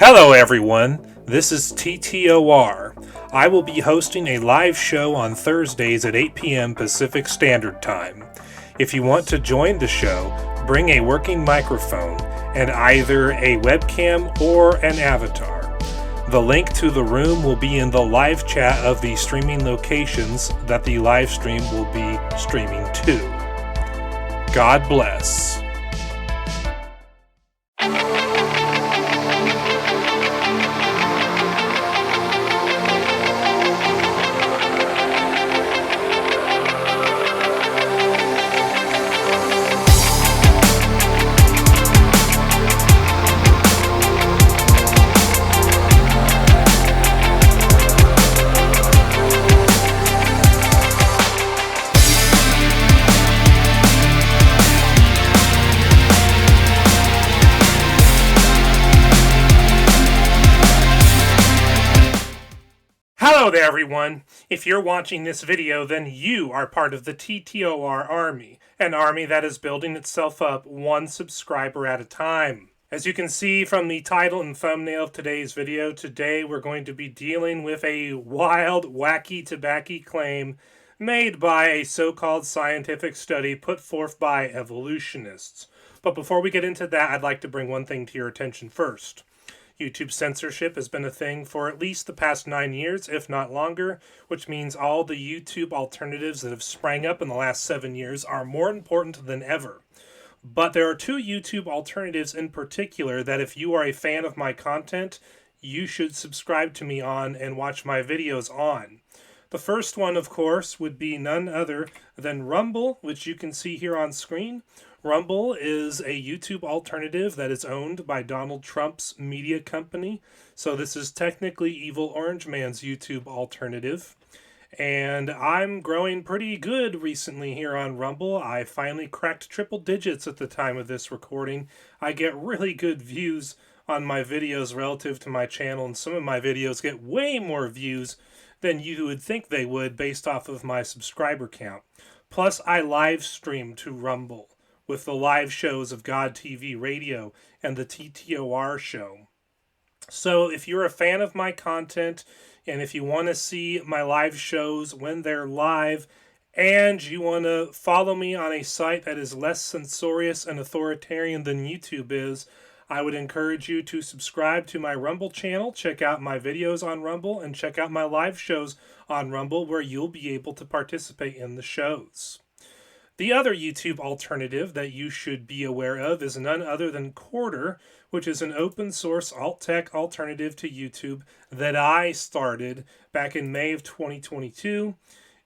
Hello everyone, this is TTOR. I will be hosting a live show on Thursdays at 8 p.m. Pacific Standard Time. If you want to join the show, bring a working microphone and either a webcam or an avatar. The link to the room will be in the live chat of the streaming locations that the live stream will be streaming to. God bless. Hello there everyone! If you're watching this video, then you are part of the TTOR army, an army that is building itself up one subscriber at a time. As you can see from the title and thumbnail of today's video, today we're going to be dealing with a wild, wacky, tobacco claim made by a so-called scientific study put forth by evolutionists. But before we get into that, I'd like to bring one thing to your attention first. YouTube censorship has been a thing for at least the past 9 years, if not longer, which means all the YouTube alternatives that have sprang up in the last 7 years are more important than ever. But there are two YouTube alternatives in particular that if you are a fan of my content, you should subscribe to me on and watch my videos on. The first one, of course, would be none other than Rumble, which you can see here on screen. Rumble is a YouTube alternative that is owned by Donald Trump's media company. So this is technically Evil Orange Man's YouTube alternative. And I'm growing pretty good recently here on Rumble. I finally cracked triple digits at the time of this recording. I get really good views on my videos relative to my channel, and some of my videos get way more views than you would think they would based off of my subscriber count. Plus, I live stream to Rumble with the live shows of God TV Radio and the TTOR show. So if you're a fan of my content, and if you want to see my live shows when they're live, and you want to follow me on a site that is less censorious and authoritarian than YouTube is, I would encourage you to subscribe to my Rumble channel, check out my videos on Rumble, and check out my live shows on Rumble where you'll be able to participate in the shows. The other YouTube alternative that you should be aware of is none other than Quarter, which is an open source alt-tech alternative to YouTube that I started back in May of 2022.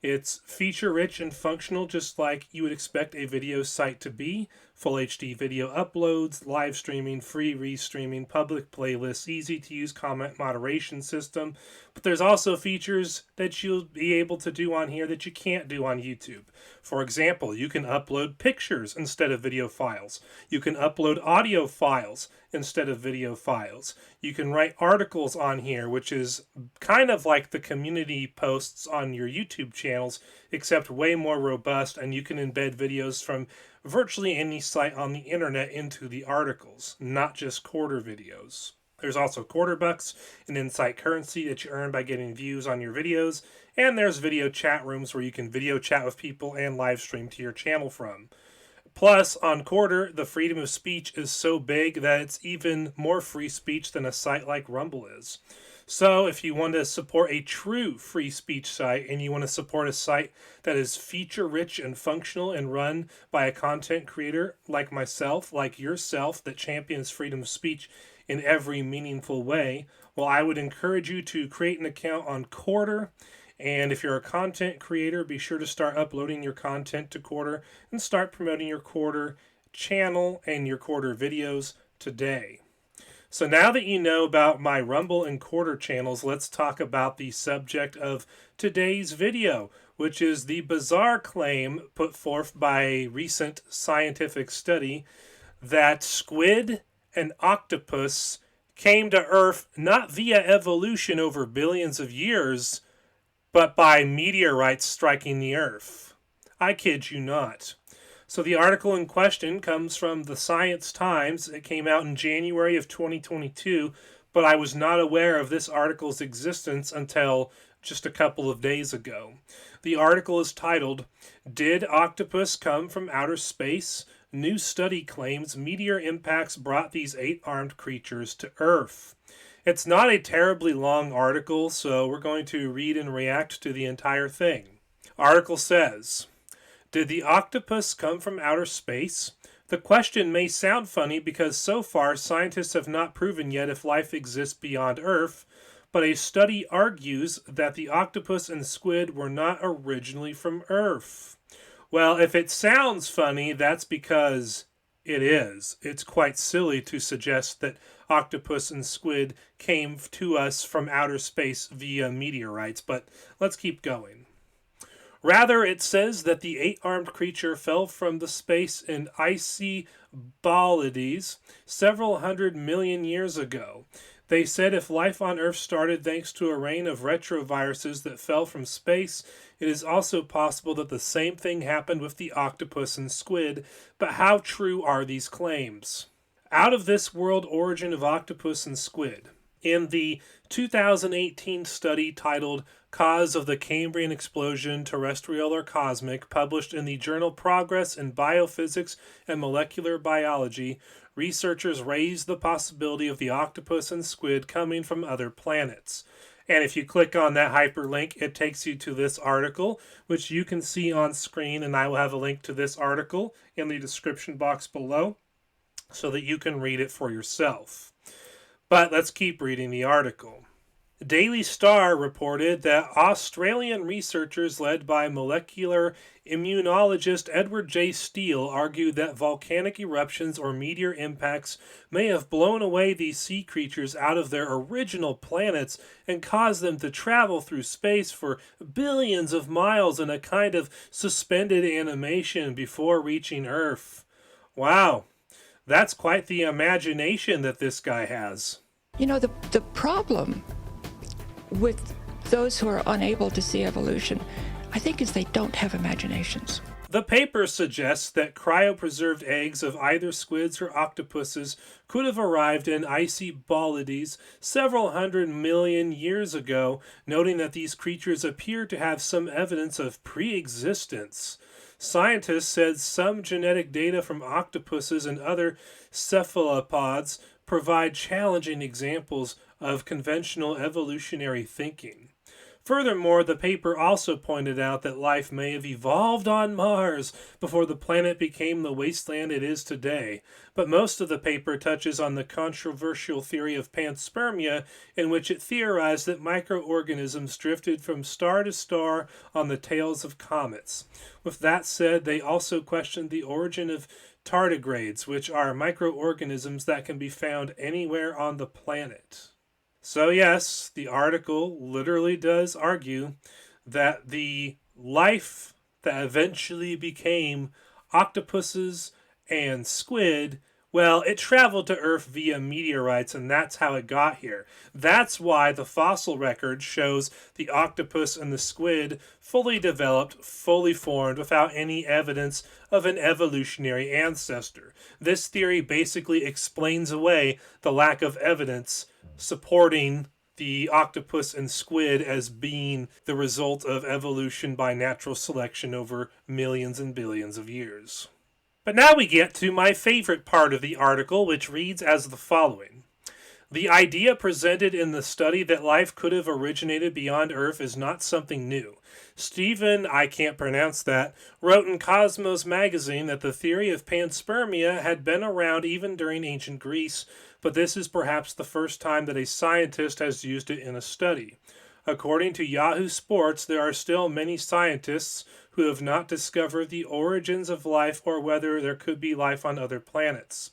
It's feature-rich and functional just like you would expect a video site to be. Full HD video uploads, live streaming, free restreaming, public playlists, easy-to-use comment moderation system. But there's also features that you'll be able to do on here that you can't do on YouTube. For example, you can upload pictures instead of video files. You can upload audio files instead of video files. You can write articles on here, which is kind of like the community posts on your YouTube channels, except way more robust, and you can embed videos from virtually any site on the internet into the articles, not just Quarter videos. There's also Quarter Bucks, an in-site currency that you earn by getting views on your videos, and there's video chat rooms where you can video chat with people and live stream to your channel from. Plus, on Quarter, the freedom of speech is so big that it's even more free speech than a site like Rumble is. So if you want to support a true free speech site and you want to support a site that is feature-rich and functional and run by a content creator like myself, like yourself, that champions freedom of speech in every meaningful way, well, I would encourage you to create an account on Quarter. And if you're a content creator, be sure to start uploading your content to Quarter and start promoting your Quarter channel and your Quarter videos today. So now that you know about my Rumble and Quarter channels, let's talk about the subject of today's video, which is the bizarre claim put forth by a recent scientific study that squid and octopus came to Earth not via evolution over billions of years, but by meteorites striking the Earth. I kid you not. So the article in question comes from the Science Times. It came out in January of 2022, but I was not aware of this article's existence until just a couple of days ago. The article is titled, "Did Octopus Come from Outer Space? New study claims meteor impacts brought these 8-armed creatures to Earth." It's not a terribly long article, so we're going to read and react to the entire thing. Article says, "Did the octopus come from outer space? The question may sound funny because so far scientists have not proven yet if life exists beyond Earth, but a study argues that the octopus and squid were not originally from Earth." Well, if it sounds funny, that's because it is. It's quite silly to suggest that octopus and squid came to us from outer space via meteorites, but let's keep going. Rather, it says that the 8-armed creature fell from the space in icy Bolides several 100 million years ago. They said if life on Earth started thanks to a rain of retroviruses that fell from space, it is also possible that the same thing happened with the octopus and squid, but how true are these claims? Out of this world origin of octopus and squid. In the 2018 study titled Cause of the Cambrian Explosion, Terrestrial or Cosmic, published in the journal Progress in Biophysics and Molecular Biology, researchers raised the possibility of the octopus and squid coming from other planets. And if you click on that hyperlink, it takes you to this article, which you can see on screen, and I will have a link to this article in the description box below so that you can read it for yourself. But let's keep reading the article. Daily Star reported that Australian researchers led by molecular immunologist Edward J. Steele argued that volcanic eruptions or meteor impacts may have blown away these sea creatures out of their original planets and caused them to travel through space for billions of miles in a kind of suspended animation before reaching Earth. Wow, that's quite the imagination that this guy has. You know, the problem with those who are unable to see evolution, I think, is they don't have imaginations. The paper suggests that cryopreserved eggs of either squids or octopuses could have arrived in icy Bolides several 100 million years ago, noting that these creatures appear to have some evidence of pre-existence. Scientists said some genetic data from octopuses and other cephalopods provide challenging examples of conventional evolutionary thinking. Furthermore, the paper also pointed out that life may have evolved on Mars before the planet became the wasteland it is today. But most of the paper touches on the controversial theory of panspermia, in which it theorized that microorganisms drifted from star to star on the tails of comets. With that said, they also questioned the origin of tardigrades, which are microorganisms that can be found anywhere on the planet. So yes, the article literally does argue that the life that eventually became octopuses and squid, well, it traveled to Earth via meteorites, and that's how it got here. That's why the fossil record shows the octopus and the squid fully developed, fully formed, without any evidence of an evolutionary ancestor. This theory basically explains away the lack of evidence supporting the octopus and squid as being the result of evolution by natural selection over millions and billions of years. But now we get to my favorite part of the article, which reads as the following. The idea presented in the study that life could have originated beyond Earth is not something new. Stephen, I can't pronounce that, wrote in Cosmos magazine that the theory of panspermia had been around even during ancient Greece, but this is perhaps the first time that a scientist has used it in a study. According to Yahoo Sports, there are still many scientists who have not discovered the origins of life or whether there could be life on other planets.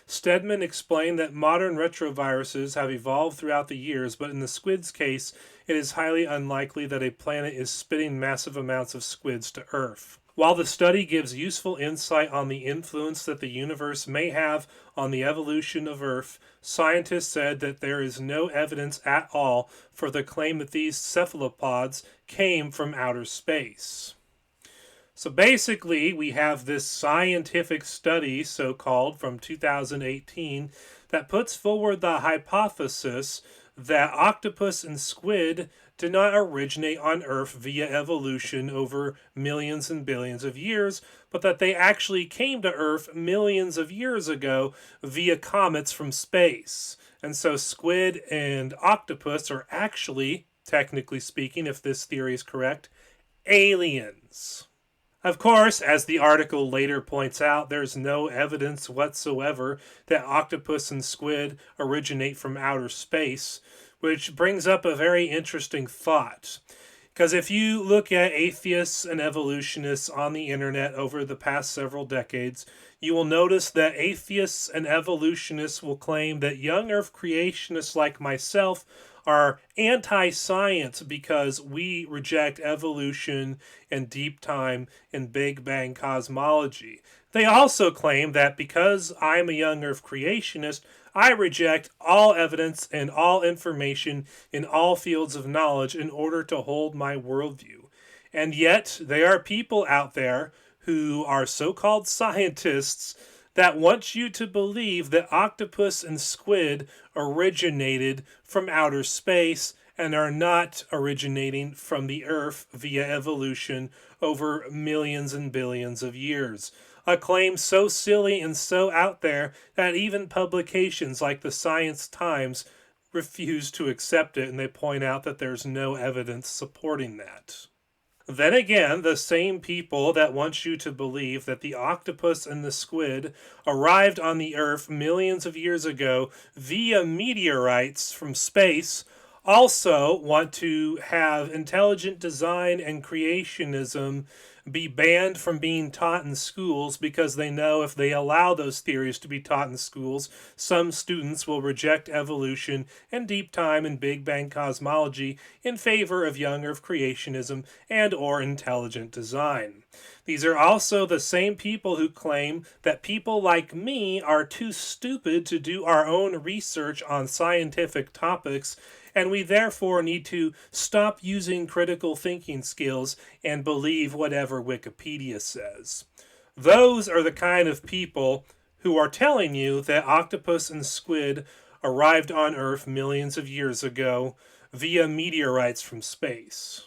Stedman explained that modern retroviruses have evolved throughout the years, but in the squid's case, it is highly unlikely that a planet is spitting massive amounts of squids to Earth. While the study gives useful insight on the influence that the universe may have on the evolution of Earth, scientists said that there is no evidence at all for the claim that these cephalopods came from outer space. So basically, we have this scientific study, so-called, from 2018 that puts forward the hypothesis that octopus and squid did not originate on Earth via evolution over millions and billions of years, but that they actually came to Earth millions of years ago via comets from space. And so squid and octopus are actually, technically speaking, if this theory is correct, aliens. Of course, as the article later points out, there's no evidence whatsoever that octopus and squid originate from outer space, which brings up a very interesting thought. Because if you look at atheists and evolutionists on the internet over the past several decades, you will notice that atheists and evolutionists will claim that young Earth creationists like myself are anti-science because we reject evolution and deep time and Big Bang cosmology. They also claim that because I'm a young Earth creationist, I reject all evidence and all information in all fields of knowledge in order to hold my worldview. And yet, there are people out there who are so-called scientists that want you to believe that octopus and squid originated from outer space and are not originating from the Earth via evolution over millions and billions of years. A claim so silly and so out there that even publications like the Science Times refuse to accept it, and they point out that there's no evidence supporting that. Then again, the same people that want you to believe that the octopus and the squid arrived on the Earth millions of years ago via meteorites from space also want to have intelligent design and creationism be banned from being taught in schools because they know if they allow those theories to be taught in schools, some students will reject evolution and deep time and Big Bang cosmology in favor of young Earth creationism and or intelligent design. These are also the same people who claim that people like me are too stupid to do our own research on scientific topics, and we therefore need to stop using critical thinking skills and believe whatever Wikipedia says. Those are the kind of people who are telling you that octopus and squid arrived on Earth millions of years ago via meteorites from space.